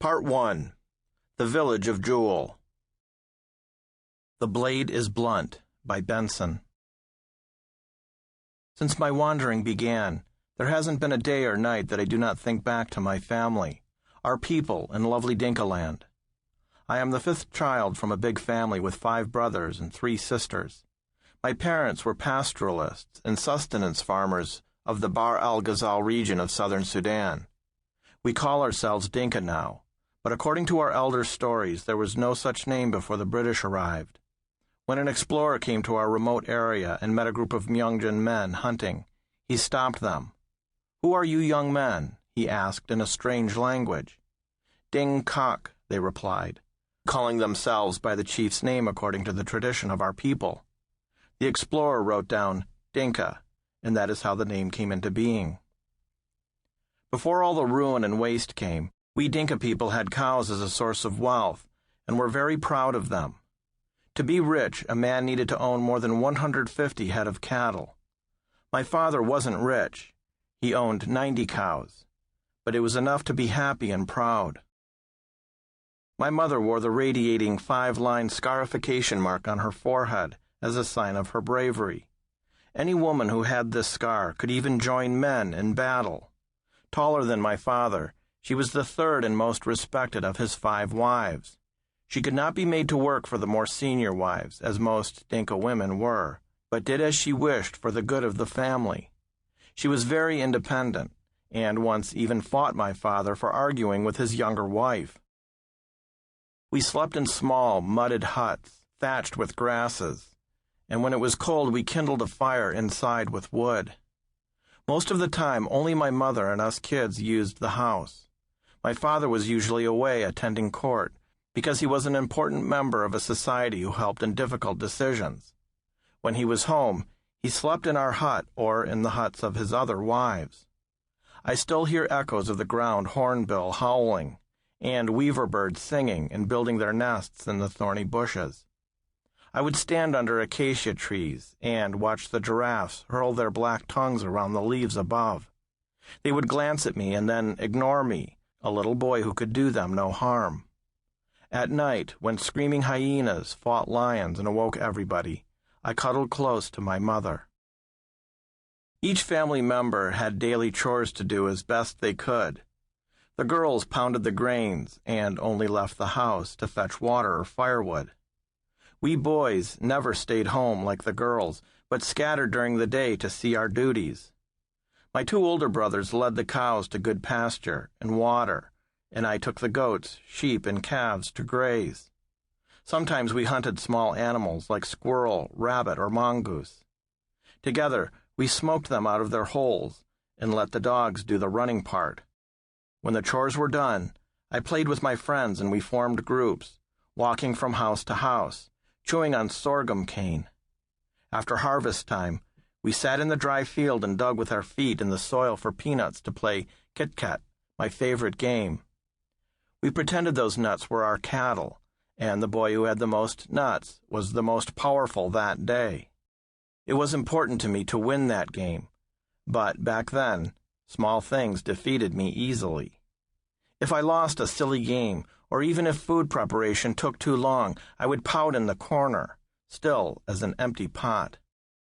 Part 1. The Village of Jewel. The Blade is Blunt by Benson. Since my wandering began, there hasn't been a day or night that I do not think back to my family, our people in lovely Dinkaland. I am the fifth child from a big family with 5 brothers and 3 sisters. My parents were pastoralists and sustenance farmers of the Bahr al-Ghazal region of Southern Sudan. We call ourselves Dinka now, but according to our elders' stories, there was no such name before the British arrived. When an explorer came to our remote area and met a group of Myungjan men hunting, he stopped them. "Who are you young men?" he asked in a strange language. "Deng Kok," they replied, calling themselves by the chief's name according to the tradition of our people. The explorer wrote down Dinka, and that is how the name came into being. Before all the ruin and waste came, we Dinka people had cows as a source of wealth, and were very proud of them. To be rich, a man needed to own more than 150 head of cattle. My father wasn't rich. He owned 90 cows, but it was enough to be happy and proud. My mother wore the radiating 5-line scarification mark on her forehead as a sign of her bravery. Any woman who had this scar could even join men in battle. Taller than my father, she was the 3rd and most respected of his 5 wives. She could not be made to work for the more senior wives, as most Dinka women were, but did as she wished for the good of the family. She was very independent, and once even fought my father for arguing with his younger wife. We slept in small, mudded huts, thatched with grasses, and when it was cold we kindled a fire inside with wood. Most of the time, only my mother and us kids used the house. My father was usually away attending court, because he was an important member of a society who helped in difficult decisions. When he was home, he slept in our hut or in the huts of his other wives. I still hear echoes of the ground hornbill howling, and weaver birds singing and building their nests in the thorny bushes. I would stand under acacia trees and watch the giraffes hurl their black tongues around the leaves above. They would glance at me and then ignore me, a little boy who could do them no harm. At night, when screaming hyenas fought lions and awoke everybody, I cuddled close to my mother. Each family member had daily chores to do as best they could. The girls pounded the grains and only left the house to fetch water or firewood. We boys never stayed home like the girls, but scattered during the day to see our duties. My 2 older brothers led the cows to good pasture and water, and I took the goats, sheep, and calves to graze. Sometimes we hunted small animals like squirrel, rabbit, or mongoose. Together, we smoked them out of their holes and let the dogs do the running part. When the chores were done, I played with my friends and we formed groups, walking from house to house, chewing on sorghum cane. After harvest time, we sat in the dry field and dug with our feet in the soil for peanuts to play kit-kat, my favorite game. We pretended those nuts were our cattle, and the boy who had the most nuts was the most powerful that day. It was important to me to win that game, but back then, small things defeated me easily. If I lost a silly game, or even if food preparation took too long, I would pout in the corner, still as an empty pot.